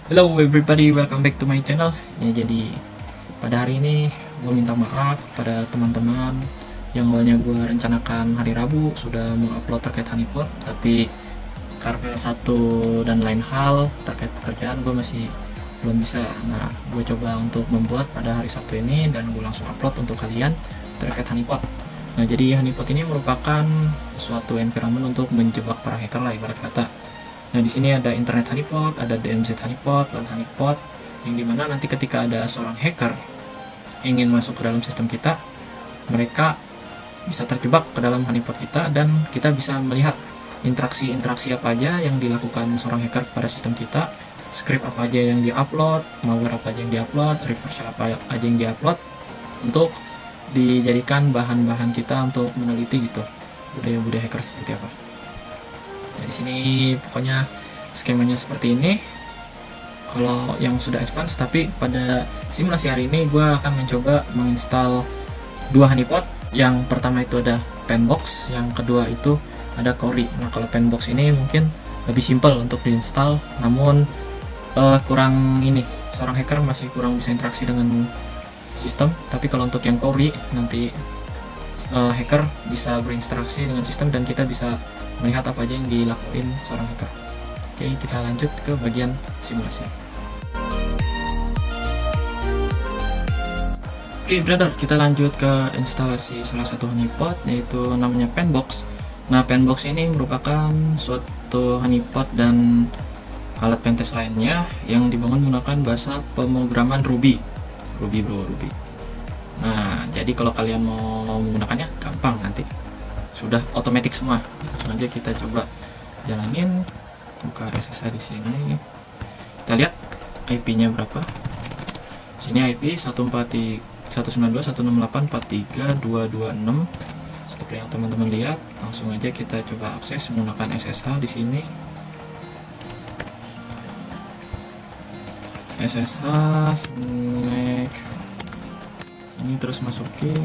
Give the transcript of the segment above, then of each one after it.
Hello everybody, welcome back to my channel. Ya, jadi pada hari ini gue minta maaf kepada teman-teman yang awalnya gue rencanakan hari Rabu sudah mau upload terkait honeypot, tapi karena satu dan lain hal terkait pekerjaan gue masih belum bisa. Nah, gue coba untuk membuat pada hari Sabtu ini dan gue langsung upload untuk kalian terkait honeypot. Nah, jadi honeypot ini merupakan suatu environment untuk menjebak para hacker lah ibarat kata. Nah, di sini ada internet honeypot, ada DMZ honeypot, dan honeypot, yang dimana nanti ketika ada seorang hacker ingin masuk ke dalam sistem kita, mereka bisa terjebak ke dalam honeypot kita dan kita bisa melihat interaksi-interaksi apa aja yang dilakukan seorang hacker pada sistem kita, script apa aja yang diupload, malware apa aja yang diupload, reverse apa aja yang diupload, untuk dijadikan bahan-bahan kita untuk meneliti gitu budaya-budaya hacker seperti apa. Nah, di sini pokoknya skemanya seperti ini. Kalau yang sudah advance, tapi pada simulasi hari ini gue akan mencoba menginstal dua honeypot. Yang pertama itu ada Penbox, yang kedua itu ada Cori. Nah, kalau Penbox ini mungkin lebih simple untuk diinstal, namun kurang ini, seorang hacker masih kurang bisa interaksi dengan sistem. Tapi kalau untuk yang Cori nanti hacker bisa berinteraksi dengan sistem dan kita bisa melihat apa aja yang dilakuin seorang hacker. Oke, kita lanjut ke bagian simulasi. Oke brother, kita lanjut ke instalasi salah satu honeypot, yaitu namanya Penbox. Nah, Penbox ini merupakan suatu honeypot dan alat pentest lainnya yang dibangun menggunakan bahasa pemrograman Ruby. Ruby. Nah, jadi kalau kalian mau menggunakannya gampang, nanti sudah otomatis semua. Langsung aja kita coba jalanin. Buka SSH di sini. Kita lihat IP-nya berapa. Sini IP 192.168.43.226. Seperti yang teman-teman lihat. Langsung aja kita coba akses menggunakan SSH di sini. SSH snack ini terus masukin.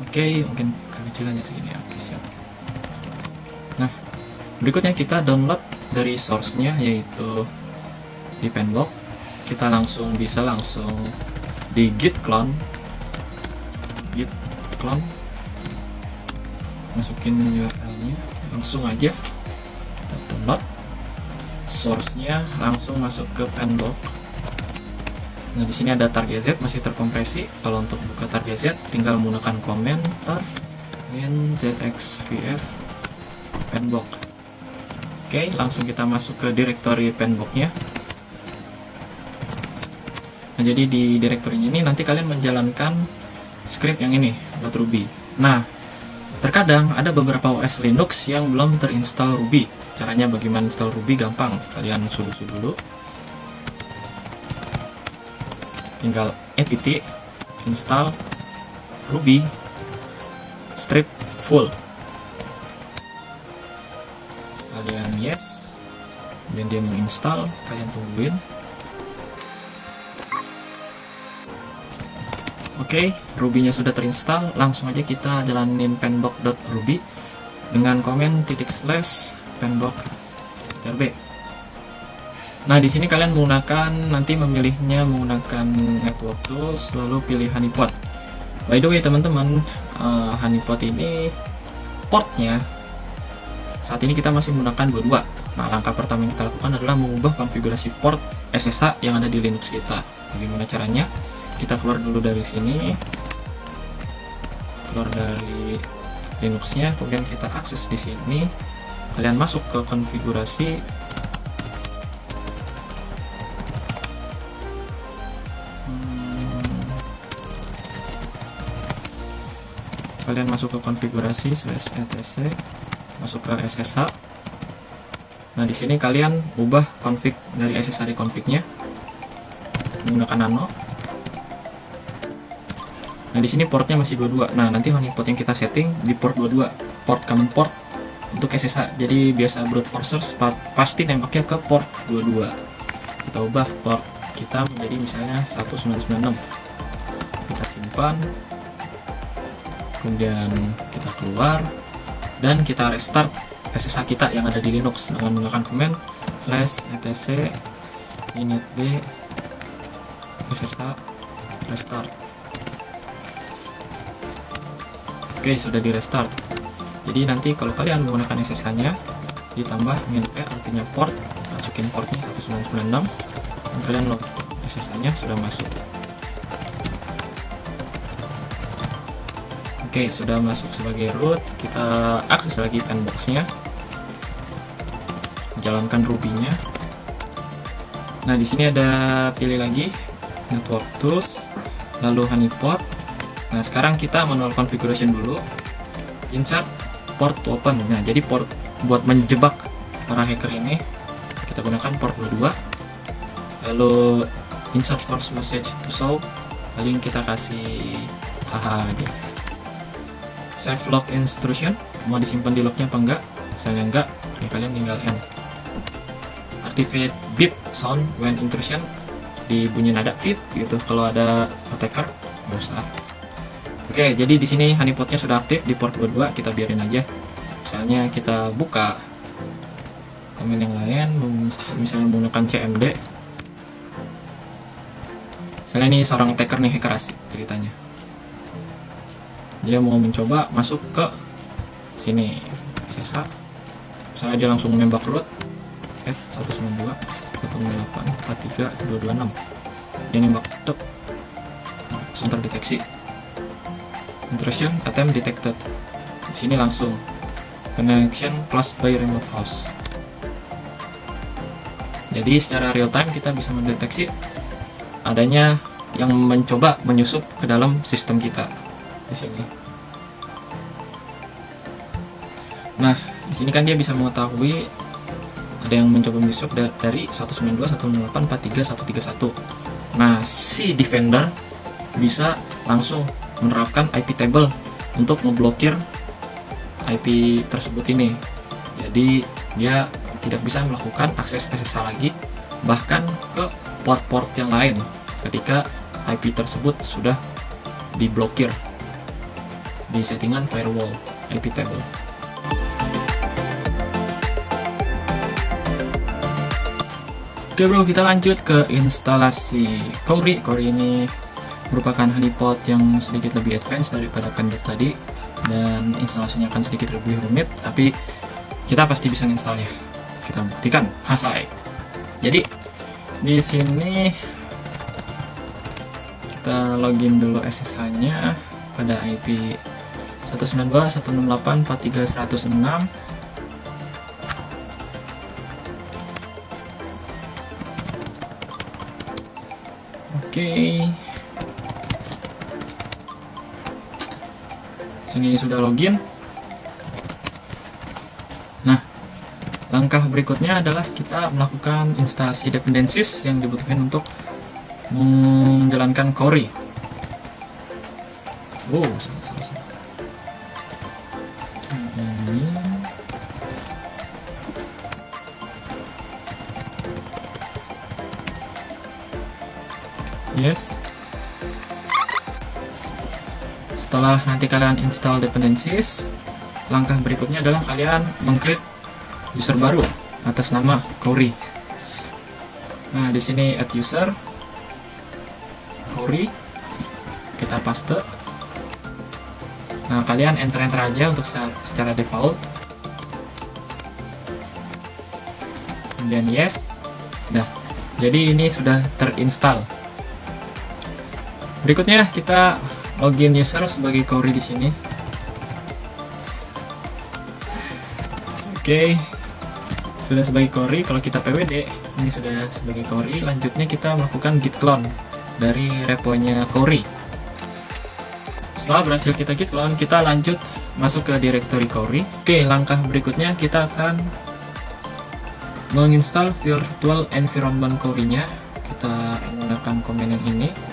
Oke, mungkin kekecilannya segini. Oke, siap. Nah, berikutnya kita download dari source-nya, yaitu di Penbox. Kita bisa langsung di git clone, masukin URL-nya, langsung aja kita download source-nya, langsung masuk ke Penbox. Nah, di sini ada target Z masih terkompresi. Kalau untuk buka target Z tinggal menggunakan komentar zxvf Penbox. Oke, langsung kita masuk ke directory Penbox-nya. Nah, jadi di directory ini nanti kalian menjalankan script yang ini, .ruby. Nah, terkadang ada beberapa OS Linux yang belum terinstall Ruby. Caranya bagaimana install Ruby? Gampang, kalian sudo dulu. Tinggal apt install Ruby strip full. Kalian yes, kemudian dia menginstal, kalian tungguin. Oke, Ruby-nya sudah terinstall. Langsung aja kita jalanin penbox.ruby dengan komen /penbox.rb. Nah, di sini kalian nanti memilihnya menggunakan network tools, lalu pilih honeypot. By the way teman-teman, honeypot ini portnya saat ini kita masih menggunakan 22. Nah, langkah pertama yang kita lakukan adalah mengubah konfigurasi port SSH yang ada di Linux kita. Bagaimana caranya? Kita keluar dulu dari sini, keluar dari Linuxnya, kemudian kita akses di sini. Kalian masuk ke konfigurasi, /etc, masuk ke SSH. Nah, di sini kalian ubah config dari SSH config-nya menggunakan nano. Nah, di sini portnya masih 22. Nah, nanti honeypot yang kita setting di port 22, port common port untuk SSH. Jadi biasa brute forcers pasti nembaknya ke port 22. Kita ubah port kita menjadi misalnya 1996. Kita simpan. Kemudian kita keluar dan kita restart SSH kita yang ada di Linux dengan menggunakan command /etc init d ssh restart. Oke, sudah di restart. Jadi nanti kalau kalian menggunakan SSH nya ditambah -p artinya port, masukin portnya 1996 dan kalian login, SSH nya sudah masuk. Oke, sudah masuk sebagai root. Kita akses lagi sandbox nya, jalankan Ruby nya. Nah, di sini ada pilih lagi network tools, lalu honeypot. Nah, sekarang kita manual configuration dulu. Insert port to open. Nah, jadi port buat menjebak para hacker ini kita gunakan port 22. Lalu insert force message to show. Lalu kita kasih haha aja. Save log instruction. Mau disimpan di lognya apa enggak? Misalnya enggak, ya kalian tinggal end. Activate beep sound when intrusion. Dibunyi nada beep gitu kalau ada attacker. Nggak usah. Oke, jadi di sini honeypotnya sudah aktif di port 22, kita biarin aja. Misalnya kita buka komen yang lain, misalnya menggunakan cmd. Misalnya ini seorang attacker nih, hacker asik ceritanya. Dia mau mencoba masuk ke sini, SSH. Misalnya dia langsung nembak root F192.168.43.226. Dia nembak tek, langsung terdeteksi. Intrusion attempt detected. Di sini langsung connection plus by remote host. Jadi secara real time kita bisa mendeteksi adanya yang mencoba menyusup ke dalam sistem kita di sini. Nah, di sini kan dia bisa mengetahui ada yang mencoba menyusup dari 192.168.43.131. Nah, si defender bisa langsung menerapkan IP table untuk memblokir IP tersebut ini. Jadi dia tidak bisa melakukan akses SSH lagi, bahkan ke port-port yang lain ketika IP tersebut sudah diblokir di settingan firewall IP table. Oke bro, kita lanjut ke instalasi Cori. Cori ini merupakan honeypot yang sedikit lebih advance daripada Pendot tadi, dan instalasinya akan sedikit lebih rumit, tapi kita pasti bisa installnya. Kita buktikan. Hai. Jadi di sini kita login dulu SSH-nya pada IP 192.168.43.106. Oke. Sini sudah login. Nah, langkah berikutnya adalah kita melakukan instalasi dependencies yang dibutuhkan untuk menjalankan Cori. Oh, salah. Yes. Setelah nanti kalian install dependencies, langkah berikutnya adalah kalian meng-create user baru atas nama Cori. Nah, di sini add user Cori, kita paste. Nah, kalian enter aja untuk secara default. Kemudian yes. Nah, jadi ini sudah terinstall. Berikutnya kita login user sebagai Cori di sini. Oke. Sudah sebagai Cori. Kalau kita pwd, ini sudah sebagai Cori. Lanjutnya kita melakukan git clone dari reponya Cori. Setelah berhasil kita git clone, kita lanjut masuk ke directory Cori. Oke, langkah berikutnya kita akan menginstal virtual environment Cori-nya. Kita menggunakan command yang ini.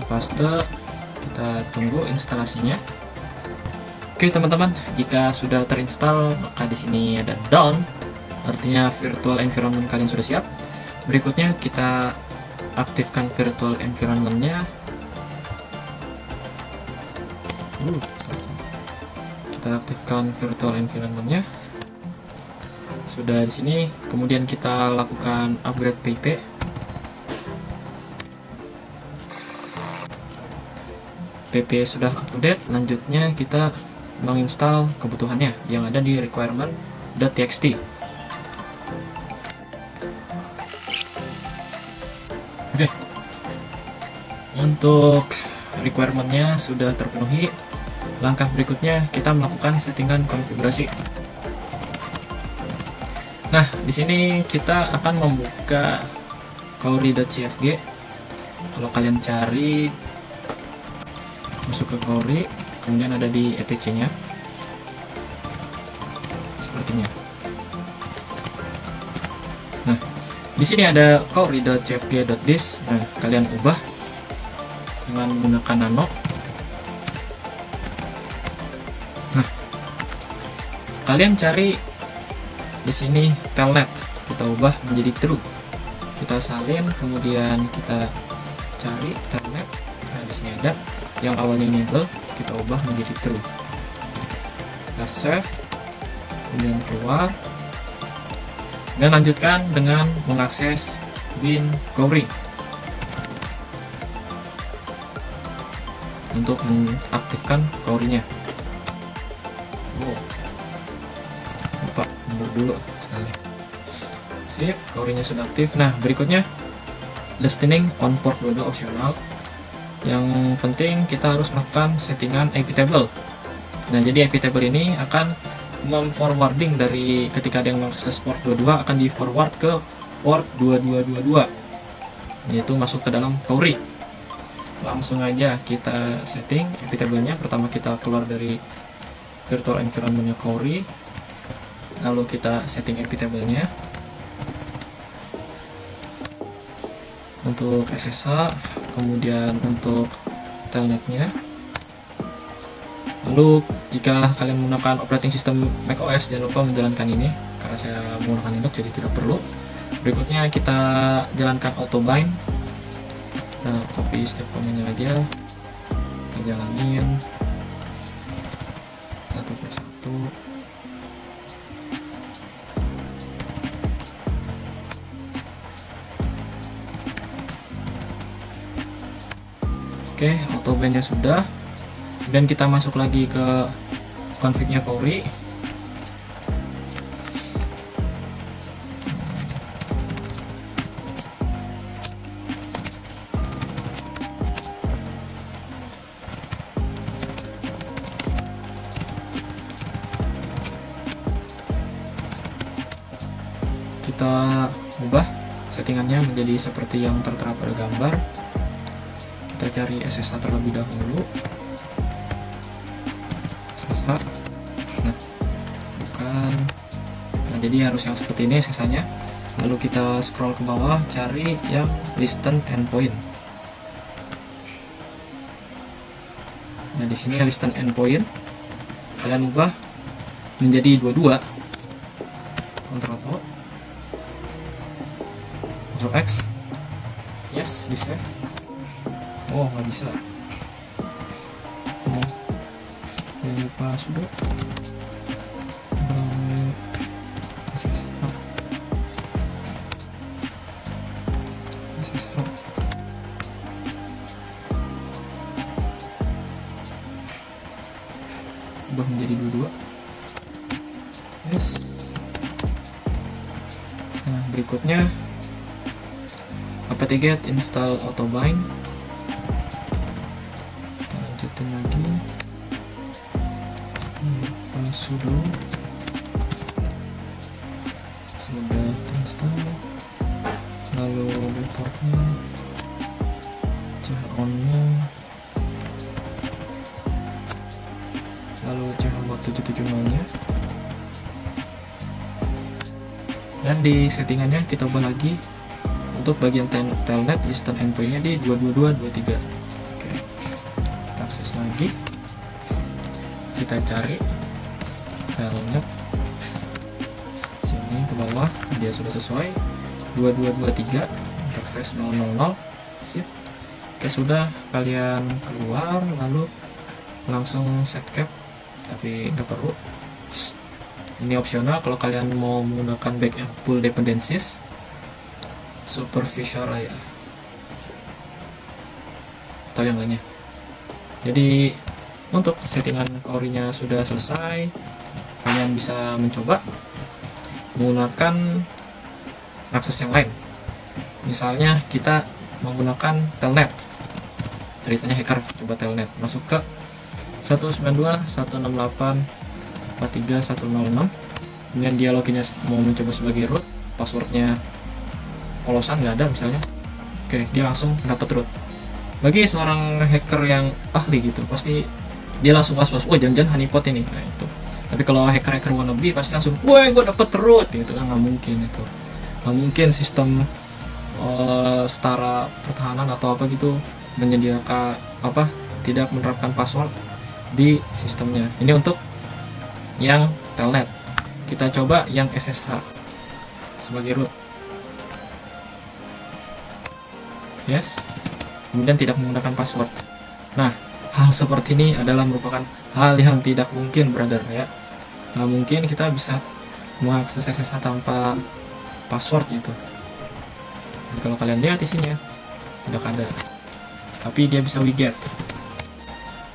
Paste, kita tunggu instalasinya. Oke teman-teman, jika sudah terinstall maka di sini ada done, artinya virtual environment kalian sudah siap. Berikutnya kita aktifkan virtual environment-nya. Kita aktifkan virtual environment-nya. sudah di sini. Kemudian kita lakukan upgrade PIP. PP sudah up to date. Lanjutnya kita menginstal kebutuhannya yang ada di requirement.txt. Oke, untuk requirementnya sudah terpenuhi. Langkah berikutnya kita melakukan settingan konfigurasi. Nah, di sini kita akan membuka Cori.cfg. Kalau kalian cari, masuk ke Cori, kemudian ada di etc-nya, sepertinya. Nah, di sini ada Cori.cfg.dis. Nah, kalian ubah dengan menggunakan nano. Nah, kalian cari di sini telnet, kita ubah menjadi true. Kita salin, kemudian kita cari telnet. Nah, di sini ada yang awalnya enable, kita ubah menjadi true. Kita save, kemudian keluar, dan lanjutkan dengan mengakses bin Cori untuk mengaktifkan Cori-nya. Lupa mundur dulu sekali. Sip, Cori-nya sudah aktif. Nah, berikutnya listening on port 22 optional. Yang penting kita harus melakukan settingan IP table. Nah, jadi IP table ini akan memforwarding dari ketika ada yang mengakses port 22 akan di forward ke port 2222, yaitu masuk ke dalam Cori. Langsung aja kita setting IP table-nya. Pertama kita keluar dari virtual environment-nya Cori, lalu kita setting IP table-nya untuk SSH, kemudian untuk telnet-nya. Lalu jika kalian menggunakan operating system macOS, jangan lupa menjalankan ini, karena saya menggunakan Linux jadi tidak perlu. Berikutnya kita jalankan autobind. Kita copy setiap komennya aja, kita jalanin satu persatu. Oke, autobind-nya sudah. Dan kita masuk lagi ke config-nya Cori. Kita ubah settingannya menjadi seperti yang tertera pada gambar. Kita cari SSH terlebih dahulu. SSH. Nah, bukan. Nah, jadi harus yang seperti ini SSH-nya. Lalu kita scroll ke bawah, cari yang listen endpoint. Nah, di sini listen endpoint kalian ubah menjadi 22. Ctrl O, Ctrl X. Yes, di save. Oh, nggak bisa. Oh, jangan lupa sudo. SSH. Ubah menjadi 22. Yes. Nah, berikutnya apt-get install autobind. Lagi sudo sudah install, lalu reportnya on-nya, lalu buat 770-nya, dan di settingannya kita ubah lagi untuk bagian telnet listen endpoint-nya di 22223. Lagi kita cari telnet sini ke bawah, dia sudah sesuai 2223 interface 000. Sip. Oke, sudah, kalian keluar lalu langsung set cap, tapi nggak perlu. Ini opsional kalau kalian mau menggunakan back and pull dependencies. Superficial ya, atau yang lainnya. Jadi untuk settingan core-nya sudah selesai, kalian bisa mencoba menggunakan akses yang lain. Misalnya kita menggunakan telnet, ceritanya hacker coba telnet masuk ke 192.168.43.106, kemudian dia loginnya mau mencoba sebagai root, passwordnya polosan nggak ada misalnya. Oke, dia langsung dapat root. Bagi seorang hacker yang ahli gitu, pasti dia langsung was-was, oh jangan-jangan honeypot ini. Nah itu. Tapi kalau hacker wannabe pasti langsung, woi gue dapet root gitu kan. Nggak mungkin itu, nggak mungkin sistem setara pertahanan atau apa gitu menyediakan tidak menerapkan password di sistemnya. Ini untuk yang telnet. Kita coba yang SSH sebagai root. Yes, kemudian tidak menggunakan password. Nah, hal seperti ini adalah merupakan hal yang tidak mungkin, brother ya. Nah, mungkin kita bisa mengakses SSH tanpa password gitu. Jadi, kalau kalian lihat isinya tidak ada, tapi dia bisa wget.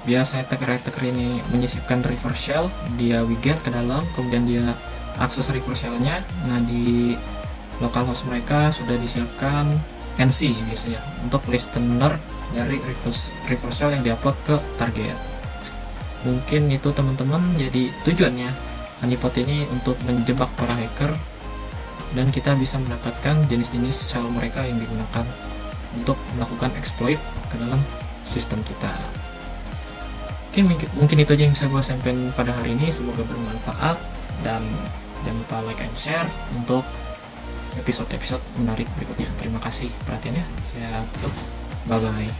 Biasa attacker ini menyisipkan reverse shell, dia wget ke dalam, kemudian dia akses reverse shellnya. Nah, di localhost mereka sudah disiapkan NC biasanya untuk listener dari reverse shell yang diupload ke target. Mungkin itu teman-teman jadi tujuannya honeypot ini untuk menjebak para hacker, dan kita bisa mendapatkan jenis-jenis shell mereka yang digunakan untuk melakukan exploit ke dalam sistem kita. Oke, mungkin itu aja yang bisa gue sampaikan pada hari ini. Semoga bermanfaat, dan jangan lupa like and share untuk episode-episode menarik berikutnya. Terima kasih perhatiannya. Saya tutup. Bye-bye.